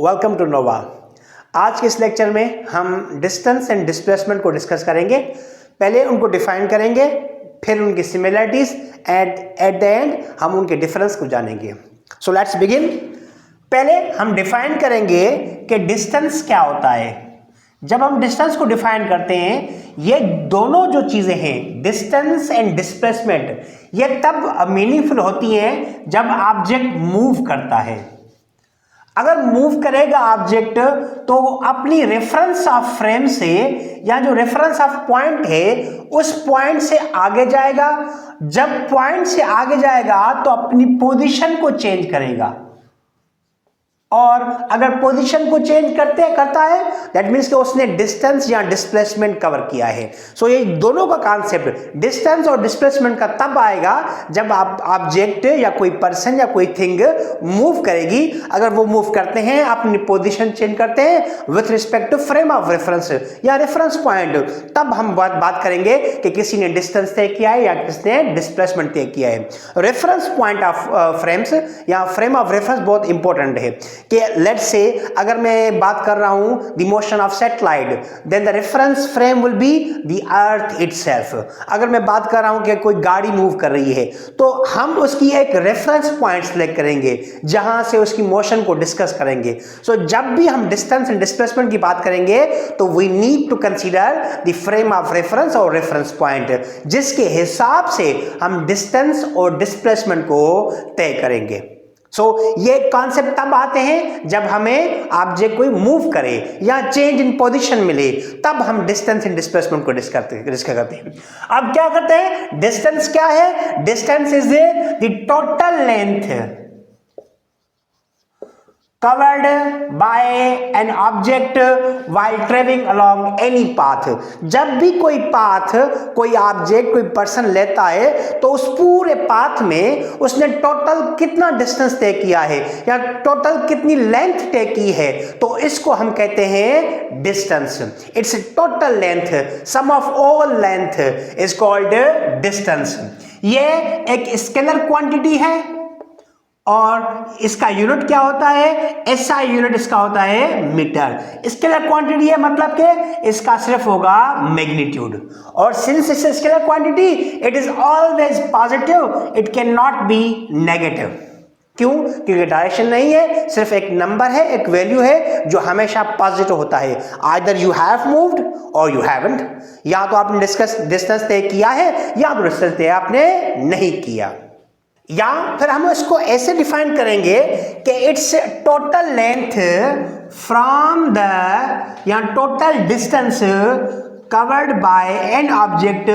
Welcome to नोवा। आज के इस लेक्चर में हम डिस्टेंस एंड डिस्प्लेसमेंट को डिस्कस करेंगे। पहले उनको डिफाइन करेंगे, फिर उनकी similarities and at the end हम उनके डिफरेंस को जानेंगे। So let's begin. पहले हम डिफाइन करेंगे कि डिस्टेंस क्या होता है। जब हम डिस्टेंस को डिफाइन करते हैं, ये दोनों जो चीजें हैं डिस्टेंस एंड डिस्प्लेसमेंट, ये तब मीनिंगफुल होती हैं जब ऑब्जेक्ट मूव करता है। अगर मूव करेगा ऑब्जेक्ट तो अपनी रेफरेंस ऑफ फ्रेम से या जो रेफरेंस ऑफ पॉइंट है उस पॉइंट से आगे जाएगा। जब पॉइंट से आगे जाएगा तो अपनी पोजीशन को चेंज करेगा, और अगर पोजीशन को चेंज करता है दैट मीन्स कि उसने डिस्टेंस या डिस्प्लेसमेंट कवर किया है। सो ये दोनों का कॉन्सेप्ट डिस्टेंस और डिस्प्लेसमेंट का तब आएगा जब आप ऑब्जेक्ट या कोई पर्सन या कोई थिंग मूव करेगी। अगर वो मूव करते हैं, अपनी पोजीशन चेंज करते हैं with respect to frame of reference या रेफरेंस पॉइंट, तब हम बात करेंगे कि किसी ने डिस्टेंस तय किया है या किसने डिस्प्लेसमेंट तय किया है। रेफरेंस पॉइंट ऑफ फ्रेम्स या फ्रेम ऑफ रेफरेंस बहुत इंपॉर्टेंट है कि लेट्स से अगर मैं बात कर रहा हूं the motion of satellite, then the reference frame will be the earth itself. अगर मैं बात कर रहा हूं कि कोई गाड़ी मूव कर रही है तो हम उसकी एक रेफरेंस पॉइंट सेलेक्ट करेंगे जहां से उसकी मोशन को डिस्कस करेंगे। सो जब भी हम डिस्टेंस एंड डिस्प्लेसमेंट की बात करेंगे तो we need to consider the frame of reference और रेफरेंस पॉइंट, जिसके हिसाब से हम डिस्टेंस और डिस्प्लेसमेंट को तय करेंगे। ये कॉन्सेप्ट तब आते हैं जब हमें ऑब्जेक्ट कोई मूव करे या चेंज इन पोजीशन मिले, तब हम डिस्टेंस एंड डिस्प्लेसमेंट को डिस्कस करते हैं। अब क्या करते हैं, डिस्टेंस क्या है? Distance is the total length covered by an object while traveling along any path। जब भी कोई पाथ, कोई ऑब्जेक्ट, कोई पर्सन लेता है तो उस पूरे पाथ में उसने टोटल कितना डिस्टेंस तय किया है या टोटल कितनी लेंथ तय की है, तो इसको हम कहते हैं distance. It's total length, sum of all length is called distance. ये एक स्केलर क्वांटिटी है और इसका यूनिट क्या होता है? एसआई यूनिट इसका होता है मीटर। स्केलर क्वांटिटी है मतलब कि इसका सिर्फ होगा मैग्नीट्यूड, और since it's scalar quantity it is always positive, it can not be negative. क्यों? क्योंकि डायरेक्शन नहीं है, सिर्फ एक नंबर है, एक वैल्यू है जो हमेशा पॉजिटिव होता है। आइदर यू हैव मूव्ड और यू हैवंट, या तो आपने डिस्टेंस तय किया है या तो डिस्टेंस तय आपने नहीं किया। या फिर हम इसको ऐसे डिफाइन करेंगे कि it's total length from the या total distance covered by an object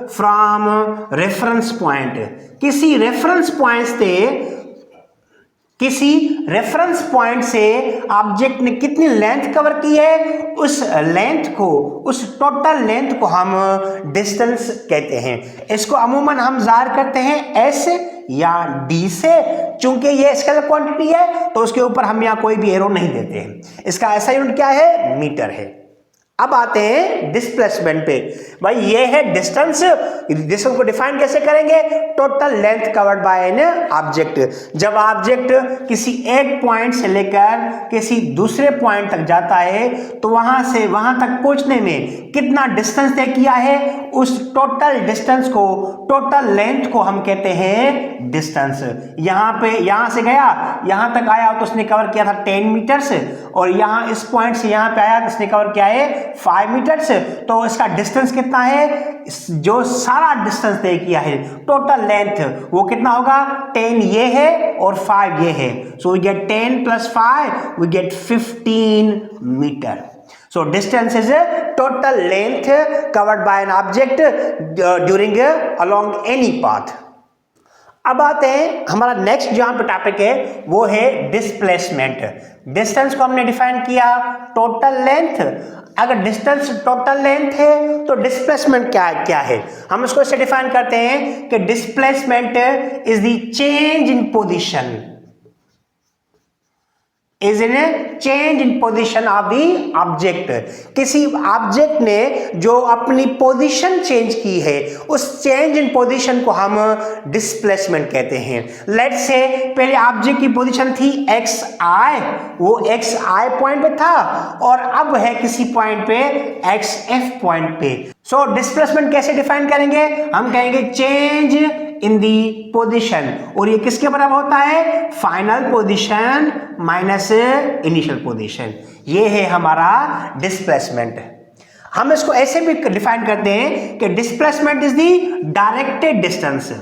from reference point. किसी रेफरेंस पॉइंट से ऑब्जेक्ट ने कितनी लेंथ कवर की है, उस लेंथ को, उस टोटल लेंथ को हम डिस्टेंस कहते हैं। इसको अमूमन हम ज़ाहिर करते हैं एस या डी से। चूंकि ये स्केलर क्वांटिटी है तो उसके ऊपर हम यहाँ कोई भी एरो नहीं देते हैं। इसका ऐसा यूनिट क्या है? मीटर है। अब आते हैं डिस्प्लेसमेंट पे। भाई ये है डिस्टेंस। डिस्टेंस को डिफाइन कैसे करेंगे? Total length covered by an object. जब ऑब्जेक्ट किसी एक पॉइंट से लेकर किसी दूसरे पॉइंट तक जाता है तो वहां से वहां तक पहुंचने में कितना डिस्टेंस तय किया है, उस टोटल डिस्टेंस को, टोटल लेंथ को हम कहते हैं डिस्टेंस। यहां से गया, यहां तक आया तो उसने कवर किया था 10 मीटर्स, और यहां इस पॉइंट से यहां पे आया तो उसने कवर किया है 5 मीटर्स। तो इसका डिस्टेंस कितना है? जो सारा डिस्टेंस तय किया है, टोटल लेंथ, वो कितना होगा? 10 ये है और 5 ये है। So we get 10 + 5 we get 15 metre. So distance is a total length covered by an object during along any path। अब आते हैं, हमारा नेक्स्ट जहां पे टॉपिक है वो है डिस्प्लेसमेंट। डिस्टेंस को हमने डिफाइन किया टोटल लेंथ। अगर डिस्टेंस टोटल लेंथ है तो डिस्प्लेसमेंट क्या है? हम इसको ऐसे डिफाइन करते हैं कि displacement is the change in position is in change in position of the object. किसी ऑब्जेक्ट ने जो अपनी पोजीशन चेंज की है, उस चेंज इन पोजीशन को हम डिस्प्लेसमेंट कहते हैं। लेट्स से पहले ऑब्जेक्ट की पोजीशन थी एक्स आई, वो एक्स आई पॉइंट पे था और अब है किसी पॉइंट पे एक्स एफ पॉइंट पे। सो डिस्प्लेसमेंट कैसे डिफाइन करेंगे? हम कहेंगे चेंज इन दी पोजिशन, और ये किसके बराबर होता है? Final position minus initial position. ये है हमारा डिस्प्लेसमेंट। हम इसको ऐसे भी डिफाइन करते हैं कि displacement is the directed distance,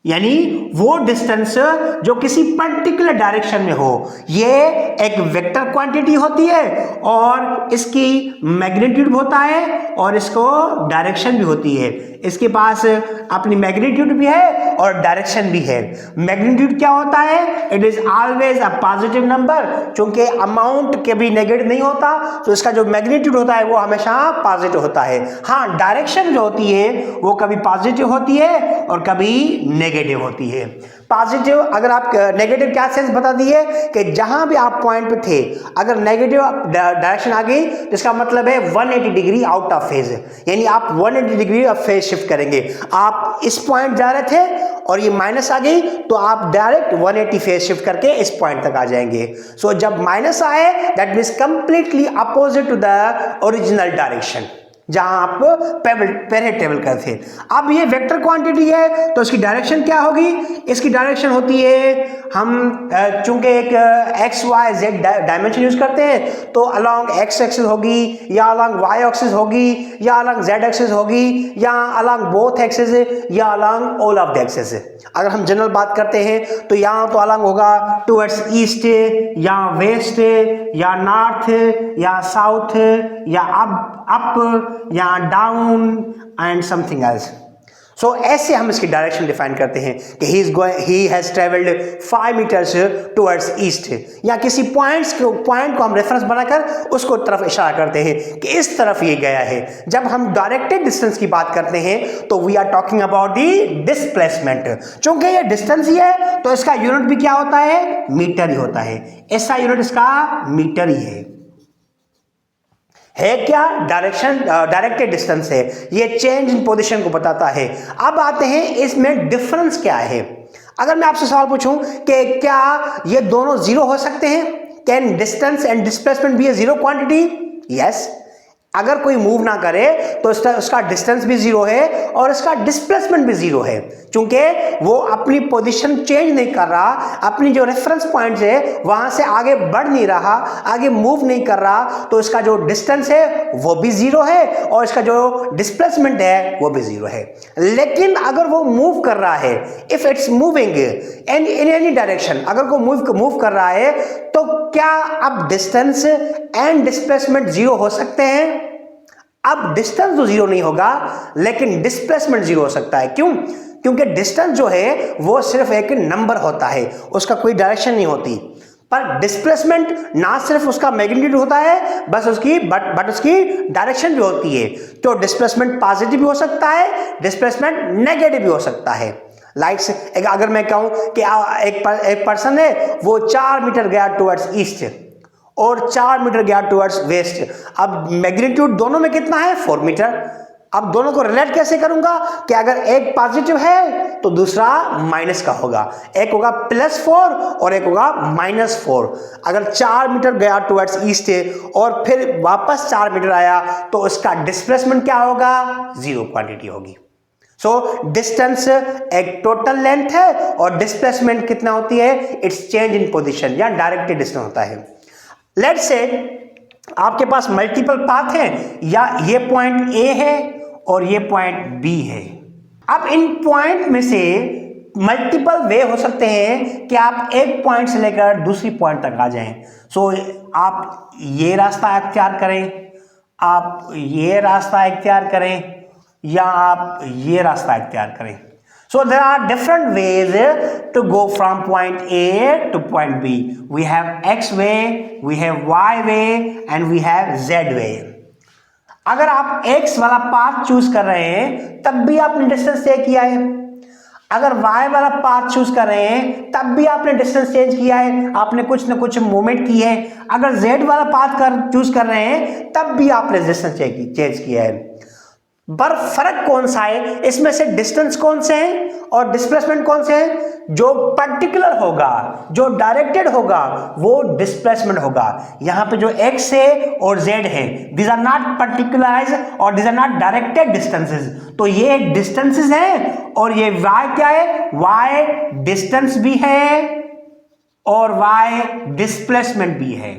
यानी वो डिस्टेंस जो किसी पर्टिकुलर डायरेक्शन में हो। ये एक वेक्टर क्वांटिटी होती है और इसकी मैग्नीट्यूड होता है और इसको डायरेक्शन भी होती है। इसके पास अपनी मैग्नीट्यूड भी है और डायरेक्शन भी है। मैग्नीट्यूड क्या होता है? It is always a positive number, क्योंकि अमाउंट कभी नेगेटिव नहीं होता, तो इसका जो मैग्नीट्यूड होता है वो हमेशा पॉजिटिव होता है। हाँ, डायरेक्शन जो होती है वो कभी पॉजिटिव होती है और कभी नेगेटिव होती है। पॉजिटिव, अगर आप नेगेटिव क्या सेंस बता दिए कि जहां भी आप पॉइंट पे थे, अगर नेगेटिव डायरेक्शन आ गई तो इसका मतलब है 180 डिग्री आउट ऑफ फेज, यानी आप 180 डिग्री ऑफ फेज शिफ्ट करेंगे। आप इस पॉइंट जा रहे थे और ये माइनस आ गई तो आप डायरेक्ट 180 फेज शिफ्ट करके इस पॉइंट तक आ जाएंगे। सो जब माइनस आए that means completely opposite to the original direction जहां आप पहले ट्रेवल कर थे। अब ये वेक्टर क्वांटिटी है तो इसकी डायरेक्शन क्या होगी? इसकी डायरेक्शन होती है, हम चूंकि एक X Y Z dimension use करते हैं तो अलोंग एक्स एक्सिस होगी या अलोंग वाई एक्सिस होगी या अलोंग जेड एक्सिस होगी या अलोंग बोथ एक्सिस या along all of the axis. अगर हम जनरल बात करते हैं तो यहाँ तो अलोंग होगा टुवर्ड्स ईस्ट या वेस्ट या नॉर्थ या साउथ या अप या down and something else. So ऐसे हम इसकी डायरेक्शन डिफाइन करते हैं कि he has travelled 5 metres towards east, या किसी पॉइंट को हम रेफरेंस बनाकर उसको तरफ इशारा करते हैं कि इस तरफ ये गया है। जब हम डायरेक्टेड डिस्टेंस की बात करते हैं तो we are talking about the displacement. चूंकि ये डिस्टेंस ही है तो इसका यूनिट भी क्या होता है? मीटर ही होता है। ऐसा यूनिट इसका मीटर ही है क्या? डायरेक्शन डायरेक्टेड डिस्टेंस है, ये चेंज इन पोजीशन को बताता है। अब आते हैं इसमें डिफरेंस क्या है। अगर मैं आपसे सवाल पूछूं कि क्या ये दोनों जीरो हो सकते हैं? Can distance and displacement be a zero quantity? Yes. अगर कोई मूव ना करे तो उसका डिस्टेंस भी जीरो है और इसका डिस्प्लेसमेंट भी जीरो है, क्योंकि वो अपनी पोजीशन चेंज नहीं कर रहा, अपनी जो रेफरेंस पॉइंट है वहां से आगे बढ़ नहीं रहा, आगे मूव नहीं कर रहा, तो इसका जो डिस्टेंस है वो भी जीरो है और इसका जो डिस्प्लेसमेंट है वो भी जीरो है। लेकिन अगर वो मूव कर रहा है, if it's moving in any direction, अगर वो मूव कर रहा है तो क्या अब डिस्टेंस एंड डिस्प्लेसमेंट जीरो हो सकते हैं? अब डिस्टेंस तो जीरो नहीं होगा लेकिन डिस्प्लेसमेंट जीरो हो सकता है। क्यों? क्योंकि डिस्टेंस जो है वो सिर्फ एक नंबर होता है, उसका कोई डायरेक्शन नहीं होती। पर डिस्प्लेसमेंट ना सिर्फ उसका मैग्नीट्यूड होता है बस उसकी बट उसकी डायरेक्शन भी होती है। तो डिस्प्लेसमेंट पॉजिटिव भी हो सकता है, डिस्प्लेसमेंट नेगेटिव भी हो सकता है। लाइक्स अगर मैं कहूं कि एक पर्सन है, वो 4 मीटर गया टुवर्ड्स ईस्ट और 4 मीटर गया टुवर्ड्स वेस्ट। अब मैग्नीट्यूड दोनों में कितना है? 4 मीटर। अब दोनों को रिलेट कैसे करूंगा कि अगर एक पॉजिटिव है तो दूसरा माइनस का होगा, एक होगा +4 और एक होगा -4। अगर 4 मीटर गया टुवर्ड्स ईस्ट और फिर वापस 4 मीटर आया तो उसका डिस्प्लेसमेंट क्या होगा? जीरो क्वांटिटी होगी। सो डिस्टेंस एक टोटल लेंथ है और डिस्प्लेसमेंट कितना होती है? इट्स चेंज इन पोजीशन या डायरेक्टेड डिस्टेंस होता है। लेट्स से आपके पास मल्टीपल पाथ है, या ये पॉइंट ए है और ये पॉइंट बी है। अब इन पॉइंट में से मल्टीपल वे हो सकते हैं कि आप एक पॉइंट से लेकर दूसरी पॉइंट तक आ जाएं। सो आप ये रास्ता इख्तियार करें, आप ये रास्ता इख्तियार करें या आप ये रास्ता इख्तियार करें। So there are different ways to go from point A to point B. We have X way, we have Y way and we have Z way. अगर आप X वाला पाथ चूज कर रहे हैं तब भी आपने डिस्टेंस तय किया है। अगर y वाला पाथ चूज कर रहे हैं तब भी आपने डिस्टेंस चेंज किया है, आपने कुछ ना कुछ मूवमेंट की है। अगर z वाला पाथ चूज कर रहे हैं तब भी आपने डिस्टेंस चेंज किया है। पर फर्क कौन सा है, इसमें से डिस्टेंस कौन से हैं और डिस्प्लेसमेंट कौन से हैं? जो पर्टिकुलर होगा, जो डायरेक्टेड होगा, वो डिस्प्लेसमेंट होगा। यहां पे जो x है और z है, दीज आर नॉट पर्टिकुलराइज और these are not directed distances. तो ये डिस्टेंसेस है और ये y क्या है? y डिस्टेंस भी है और y डिस्प्लेसमेंट भी है।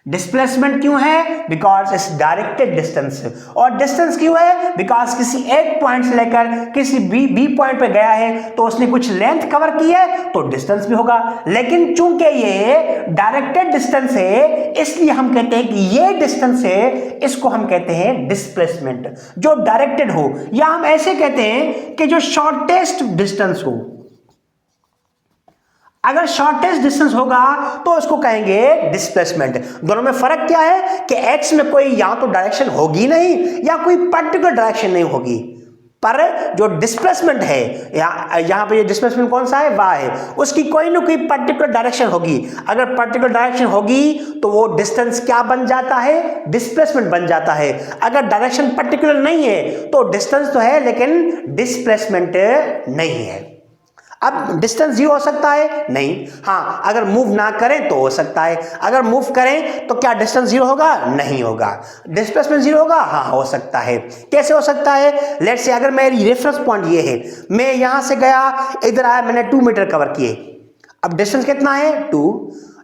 डिस्प्लेसमेंट क्यों है? Because it's directed distance. और डिस्टेंस क्यों है? बिकॉज किसी एक पॉइंट से लेकर किसी बी पॉइंट पे गया है तो उसने कुछ लेंथ कवर की है तो डिस्टेंस भी होगा। लेकिन चूंकि ये डायरेक्टेड डिस्टेंस है इसलिए हम कहते हैं कि ये डिस्टेंस है, इसको हम कहते हैं डिस्प्लेसमेंट, जो डायरेक्टेड हो। या हम ऐसे कहते हैं कि जो शॉर्टेस्ट डिस्टेंस हो। अगर शॉर्टेस्ट डिस्टेंस होगा तो उसको कहेंगे डिस्प्लेसमेंट। दोनों में फर्क क्या है कि x में कोई या तो डायरेक्शन होगी नहीं या कोई पर्टिकुलर डायरेक्शन नहीं होगी, पर जो डिस्प्लेसमेंट है यहां पे ये डिस्प्लेसमेंट कौन सा है? y है, उसकी कोई ना कोई पर्टिकुलर डायरेक्शन होगी। अगर पर्टिकुलर डायरेक्शन होगी तो वो डिस्टेंस क्या बन जाता है? डिस्प्लेसमेंट बन जाता है। अगर डायरेक्शन पर्टिकुलर नहीं है तो डिस्टेंस तो है लेकिन डिस्प्लेसमेंट नहीं है। अब डिस्टेंस जीरो हो सकता है? नहीं। हाँ, अगर मूव ना करें तो हो सकता है। अगर मूव करें तो क्या डिस्टेंस जीरो होगा? नहीं होगा। डिस्प्लेसमेंट जीरो होगा? हाँ, हो सकता है। कैसे हो सकता है? लेट्स से अगर मेरी रेफरेंस पॉइंट ये है, मैं यहां से गया, इधर आया, मैंने 2 मीटर कवर किए। अब डिस्टेंस कितना है? 2।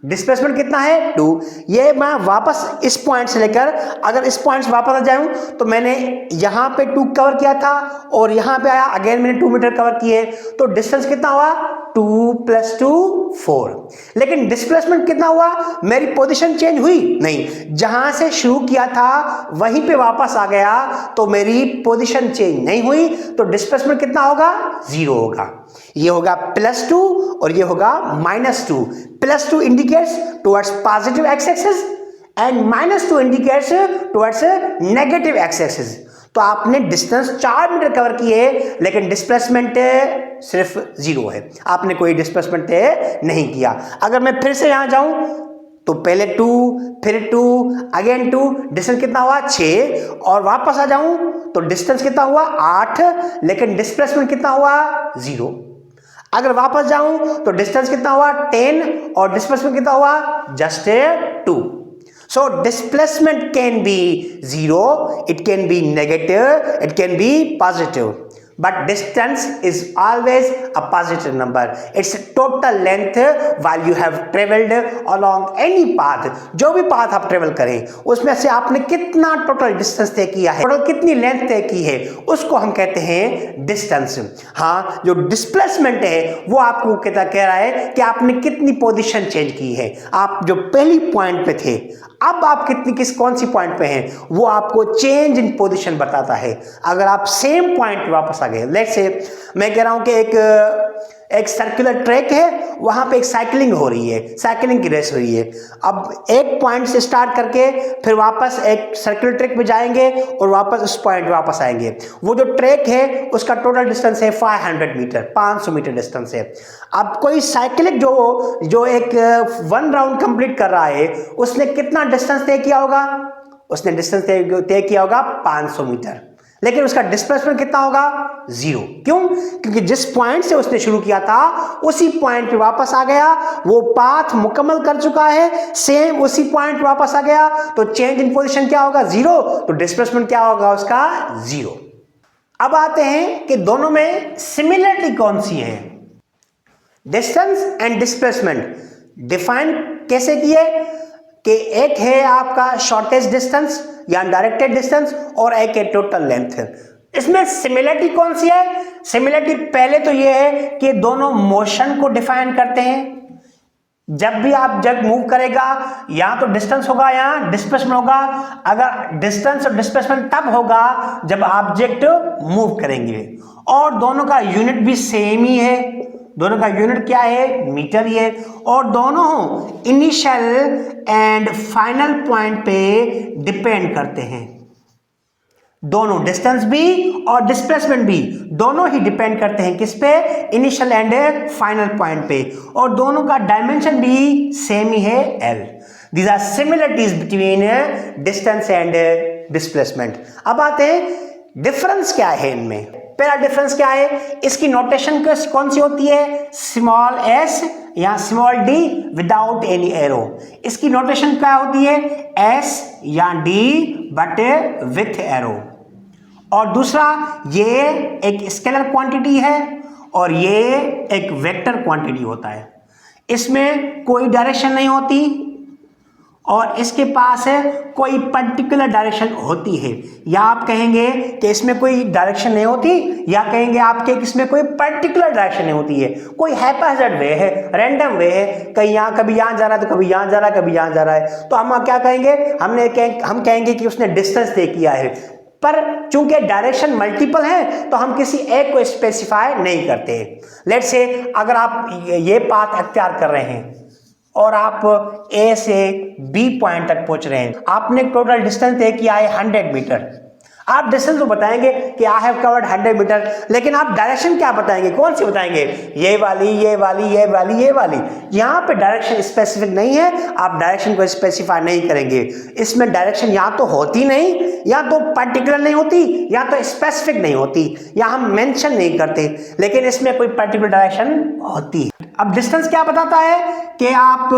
डिस्प्लेसमेंट कितना है? 2। ये मैं वापस इस पॉइंट से लेकर अगर इस पॉइंट से वापस आ जाऊं तो मैंने यहां पे 2 कवर किया था और यहां पे आया, अगेन मैंने 2 मीटर कवर किए, तो डिस्टेंस कितना हुआ? 2 + 2 4। लेकिन डिस्प्लेसमेंट कितना हुआ? मेरी पोजीशन चेंज हुई नहीं, जहां से शुरू किया था वहीं पे वापस आ गया तो मेरी पोजीशन चेंज नहीं हुई, तो डिस्प्लेसमेंट कितना होगा? 0 होगा। ये होगा +2 और ये होगा -2। +2 indicates towards positive x-axis and -2 indicates towards negative x-axis। तो आपने डिस्टेंस 4 मीटर कवर किए लेकिन डिस्प्लेसमेंट सिर्फ 0 है, आपने कोई डिस्प्लेसमेंट नहीं किया। अगर मैं फिर से यहां जाऊं तो पहले 2, फिर 2, अगेन 2, डिस्टेंस कितना हुआ? 6, और वापस आ जाऊं तो डिस्टेंस कितना हुआ? 8, लेकिन डिस्प्लेसमेंट कितना हुआ? 0। अगर वापस जाऊं तो डिस्टेंस कितना हुआ? 10, और डिस्प्लेसमेंट कितना हुआ? Just 2। So displacement can be 0, it can be negative, it can be positive, but distance is always a positive number. It's total length while you have traveled along any path। जो भी path आप travel करें उसमें से आपने कितना total distance तय किया है, टोटल कितनी लेंथ तय की है, उसको हम कहते हैं डिस्टेंस। हाँ, जो डिस्प्लेसमेंट है वो आपको कह रहा है कि आपने कितनी पोजीशन चेंज की है। आप जो पहली पॉइंट पे थे अब आप कौन सी पॉइंट पे हैं, वो आपको चेंज इन पोजीशन बताता है। अगर आप सेम पॉइंट पे वापस आ गए, लेट्स से मैं कह रहा हूं कि एक सर्कुलर ट्रैक है, वहां पे एक साइकिलिंग हो रही है, साइकिलिंग की रेस हो रही है। अब एक पॉइंट से स्टार्ट करके फिर वापस एक सर्कुलर ट्रैक पे जाएंगे और वापस उस पॉइंट पे वापस आएंगे। वो जो ट्रैक है उसका टोटल डिस्टेंस है 500 मीटर, 500 मीटर डिस्टेंस है। अब कोई साइकिलिक जो एक 1 राउंड कंप्लीट कर रहा है उसने कितना डिस्टेंस तय किया होगा? उसने डिस्टेंस तय किया होगा 500 मीटर, लेकिन उसका डिस्प्लेसमेंट कितना होगा? 0। क्यों? क्योंकि जिस पॉइंट से उसने शुरू किया था उसी पॉइंट पे वापस आ गया, वो पाथ मुकम्मल कर चुका है, सेम उसी पॉइंट पे वापस आ गया, तो चेंज इन पोजीशन क्या होगा? 0। तो डिस्प्लेसमेंट क्या होगा उसका? 0। अब आते हैं कि दोनों में सिमिलरिटी कौन सी है। डिस्टेंस एंड डिस्प्लेसमेंट डिफाइन कैसे किए कि एक है आपका शॉर्टेस्ट डिस्टेंस या डायरेक्टेड डिस्टेंस और एक है टोटल लेंथ। इसमें सिमिलरिटी कौन सी है? सिमिलरिटी पहले तो ये है कि दोनों मोशन को डिफाइन करते हैं। जब मूव करेगा यहां तो डिस्टेंस होगा, यहां डिस्प्लेसमेंट होगा। अगर डिस्टेंस और डिस्प्लेसमेंट तब होगा जब ऑब्जेक्ट मूव करेंगे, और दोनों का यूनिट भी सेम ही है। दोनों का यूनिट क्या है? मीटर ही है, और दोनों इनिशियल एंड फाइनल पॉइंट पे डिपेंड करते हैं। दोनों डिस्टेंस भी और डिस्प्लेसमेंट भी दोनों ही डिपेंड करते हैं किस पे, इनिशियल एंड फाइनल पॉइंट पे, और दोनों का डायमेंशन भी सेम ही है L। These are similarities between distance and displacement. अब आते हैं डिफरेंस क्या है इनमें। पहला डिफरेंस क्या है, इसकी नोटेशन कौन सी होती है, स्मॉल s या small d without any arrow. इसकी नोटेशन क्या होती है, s या d बट विथ एरो। और दूसरा, ये एक स्केलर क्वांटिटी है और ये एक वेक्टर क्वांटिटी होता है। इसमें कोई डायरेक्शन नहीं होती और इसके पास कोई पर्टिकुलर डायरेक्शन होती है, या आप कहेंगे कि इसमें कोई डायरेक्शन नहीं होती, या कहेंगे आपके इसमें कोई पर्टिकुलर डायरेक्शन नहीं होती है, कोई हैप्पैज़ार्ड वे है, रैंडम वे है, कहीं यहाँ कभी यहाँ जा रहा है तो कभी यहाँ जा रहा है, कभी यहाँ जा रहा है। तो हम क्या कहेंगे, हम कहेंगे कि उसने डिस्टेंस तय किया है। पर चूंकि डायरेक्शन मल्टीपल है तो हम किसी एक को स्पेसिफाई नहीं करते। लेट्स से अगर आप ये पाथ अख्तियार कर रहे हैं और आप A से B पॉइंट तक पहुंच रहे हैं, आपने टोटल डिस्टेंस तय किया है 100 मीटर। आप डिस्टेंस तो बताएंगे कि आई हैव कवर्ड 100 मीटर, लेकिन आप डायरेक्शन क्या बताएंगे, कौन सी बताएंगे, ये वाली, ये वाली, ये वाली, ये वाली। यहाँ पे डायरेक्शन स्पेसिफिक नहीं है, आप डायरेक्शन को स्पेसिफाई नहीं करेंगे। इसमें डायरेक्शन या तो होती नहीं, या तो पर्टिकुलर नहीं होती, या तो स्पेसिफिक नहीं होती, या हम मेंशन नहीं करते, लेकिन इसमें कोई पर्टिकुलर डायरेक्शन होती है। अब डिस्टेंस क्या बताता है कि आप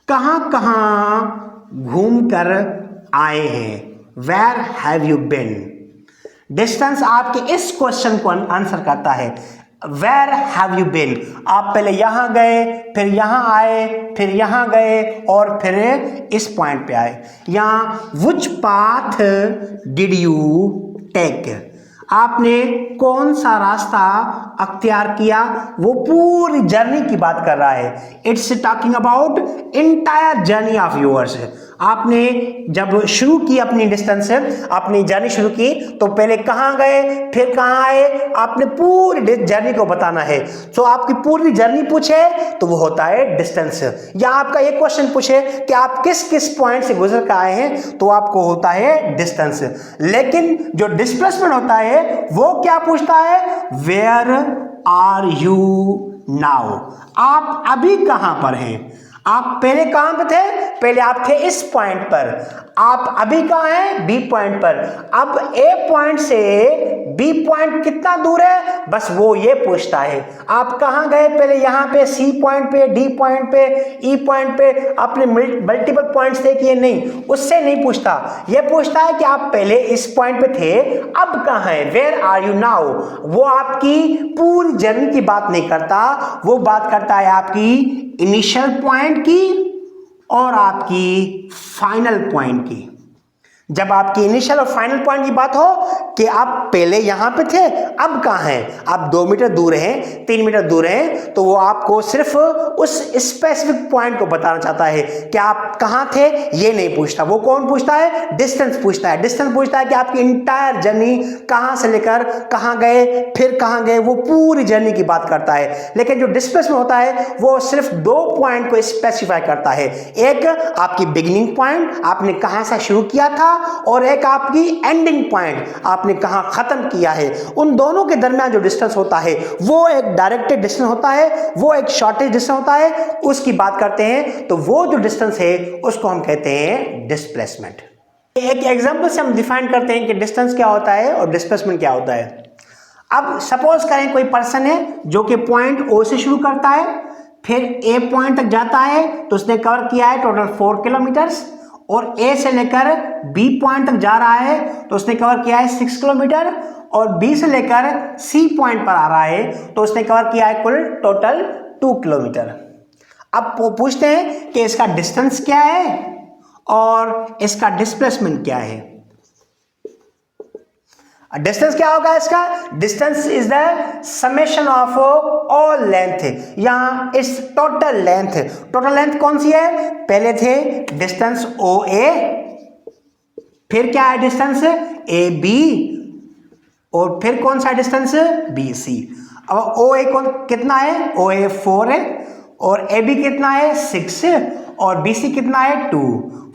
कहाँ कहाँ घूम कर आए हैं, where have you been. Distance आपके इस क्वेश्चन को आंसर करता है, वेयर हैव यू बीन। आप पहले यहां गए, फिर यहां आए, फिर यहां गए और फिर इस पॉइंट पे आए। यहां which path did you take, आपने कौन सा रास्ता अख्तियार किया, वो पूरी जर्नी की बात कर रहा है। It's talking about entire journey of yours. आपने जब शुरू की अपनी डिस्टेंस, अपनी जर्नी शुरू की, तो पहले कहाँ गए, फिर कहाँ आए, आपने पूरी जर्नी को बताना है। तो आपकी पूरी जर्नी पूछे तो वो होता है डिस्टेंस। या आपका एक क्वेश्चन पूछे कि आप किस किस पॉइंट से गुजर कर आए हैं, तो आपको होता है डिस्टेंस। लेकिन जो डिस्प्लेसमेंट होता है वो क्या पूछता है, वेयर आर यू नाउ, आप अभी कहां पर हैं। आप पहले कहां पे थे, पहले आप थे इस पॉइंट पर, आप अभी कहां हैं, बी पॉइंट पर। अब ए पॉइंट से बी पॉइंट कितना दूर है, बस वो ये पूछता है। आप कहां गए, पहले यहां पे सी पॉइंट पे, डी पॉइंट पे, ई पॉइंट पे, अपने मल्टीपल पॉइंट्स थे कि नहीं, उससे नहीं पूछता। ये पूछता है कि आप पहले इस पॉइंट पे थे, अब कहां है, वेयर आर यू नाउ। वो आपकी पूरी जर्नी की बात नहीं करता, वो बात करता है आपकी इनिशियल पॉइंट की और आपकी फाइनल पॉइंट की। जब आपकी इनिशियल और फाइनल पॉइंट की बात हो कि आप पहले यहां पे थे, अब कहां हैं, आप 2 मीटर दूर हैं, 3 मीटर दूर हैं, तो वो आपको सिर्फ उस स्पेसिफिक पॉइंट को बताना चाहता है कि आप कहां थे, ये नहीं पूछता। वो कौन पूछता है, डिस्टेंस पूछता है। डिस्टेंस पूछता है कि आपकी इंटायर जर्नी कहां से लेकर कहां गए, फिर कहां गए, वो पूरी जर्नी की बात करता है। लेकिन जो डिस्प्लेसमेंट होता है वो सिर्फ 2 पॉइंट को स्पेसिफाई करता है। एक आपकी बिगिनिंग पॉइंट, आपने कहां से शुरू किया था, और एक आपकी एंडिंग पॉइंट, आपने कहां खत्म किया है। उन दोनों के दरमियान जो डिस्टेंस होता है वो एक डायरेक्टेड डिस्टेंस होता है, वो एक शॉर्टेज डिस्टेंस होता है, उसकी बात करते हैं। तो वो जो डिस्टेंस है उसको हम कहते हैं डिस्प्लेसमेंट। एक एग्जांपल से हम डिफाइन करते हैं कि डिस्टेंस क्या होता है और डिस्प्लेसमेंट क्या होता है। अब सपोज करें कोई पर्सन है जो कि पॉइंट ओ से शुरू करता है, फिर ए पॉइंट तक जाता है, तो उसने कवर किया है टोटल 4 किलोमीटर्स, और ए से लेकर बी पॉइंट तक जा रहा है तो उसने कवर किया है 6 किलोमीटर, और बी से लेकर सी पॉइंट पर आ रहा है तो उसने कवर किया है कुल टोटल 2 किलोमीटर। अब पूछते हैं कि इसका डिस्टेंस क्या है और इसका डिस्प्लेसमेंट क्या है। डिस्टेंस क्या होगा इसका, distance is the summation of all length, यहां इस टोटल लेंथ। टोटल लेंथ कौन सी है, पहले थे डिस्टेंस ओ ए, फिर क्या है डिस्टेंस ए बी, और फिर कौन सा डिस्टेंस बी सी। अब ओ ए कौन कितना है, ओ ए 4 है, और ए बी कितना है 6 और बी सी कितना है 2,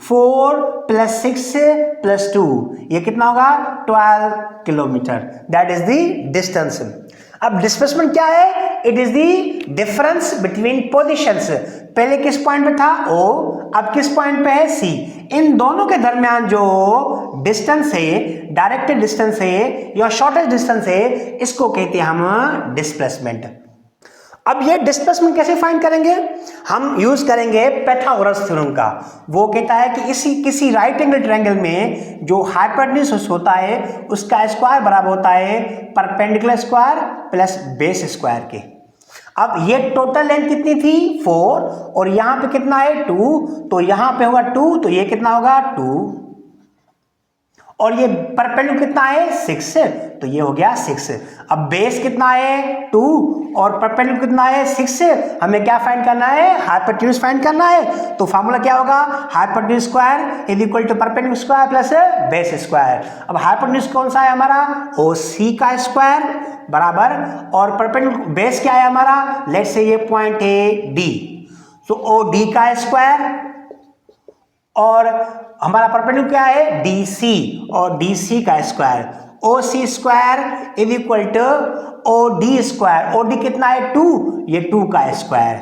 4 + 6 + 2 ये कितना होगा 12 kilometre, that is the distance. अब डिस्प्लेसमेंट क्या है? It is the difference between positions. पहले किस पॉइंट पे था O, अब किस पॉइंट पे है C। इन दोनों के दरमियान जो डिस्टेंस है, डायरेक्टेड डिस्टेंस है या शॉर्टेस्ट डिस्टेंस है, इसको कहते हैं हम डिस्प्लेसमेंट। अब ये डिस्प्लेसमेंट कैसे फाइंड करेंगे? हम यूज करेंगे पाइथागोरस थ्योरम का। वो कहता है कि किसी राइट एंगल ट्रायंगल में जो हाइपोटेन्यूज होता है उसका स्क्वायर बराबर होता है perpendicular square plus base square के। अब ये टोटल लेंथ कितनी थी 4 और यहां पे कितना है 2, तो यहां पे होगा 2, तो ये कितना होगा 2 और ये परपेंडिकुलर कितना है 6, तो ये हो गया 6। अब बेस कितना है 2 और परपेंडिकुलर कितना है 6, हमें क्या फाइंड करना है? हाइपोटेन्यूज फाइंड करना है। तो फार्मूला क्या होगा? Hypotenuse square is equal to perpendicular square plus base square. अब हाइपोटेन्यूज कौन सा है हमारा? OC का स्क्वायर बराबर, और परपेंडिकुलर बेस क्या है हमारा? लेट्स से ये पॉइंट है D, तो OD का स्क्वायर और हमारा परपेंडिकुलर क्या है DC और DC का square. OC square is equal to OD square. OD कितना है 2, ये 2 का स्क्वायर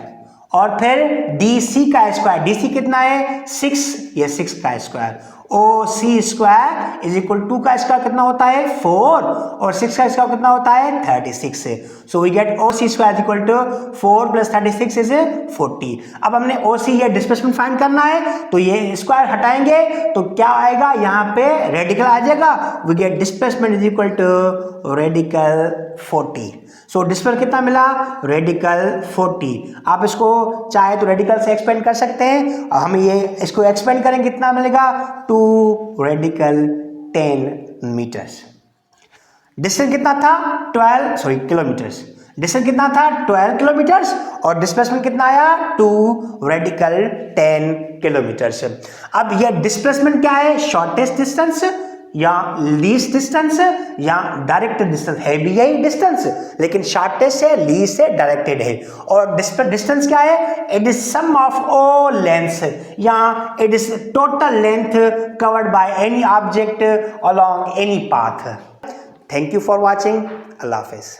और फिर DC का स्क्वायर। DC कितना है 6, ये 6 का square. OC square is equal 2 का स्क्वायर कितना होता है 4 और 6 का स्क्वायर कितना होता है 36। So we get OC square is equal to 4 + 36 is 40। अब हमने OC ये डिस्प्लेसमेंट फाइंड करना है, तो ये स्क्वायर हटाएंगे तो क्या आएगा? यहाँ पे रेडिकल आ जाएगा। We get displacement is equal to radical 40। So displacement कितना मिला? रेडिकल 40। आप इसको चाहे तो रेडिकल से एक्सपेंड कर सकते हैं, हम ये इसको एक्सपेंड करेंगे कितना मिलेगा 2 रेडिकल 10 मीटर्स। डिस्टेंस कितना था किलोमीटर्स। डिस्टेंस कितना था 12 किलोमीटर्स और डिस्प्लेसमेंट कितना आया 2 रेडिकल 10 किलोमीटर्स। अब ये डिस्प्लेसमेंट क्या है? शॉर्टेस्ट डिस्टेंस या लीस्ट डिस्टेंस या डायरेक्टेड डिस्टेंस है भी यही डिस्टेंस, लेकिन शॉर्टेस्ट है, लीस्ट है, डायरेक्टेड है। और डिस्टेंस क्या है? It is sum of all lengths या it is total length covered by any object along any path. Thank you for watching. अल्लाह हाफिज।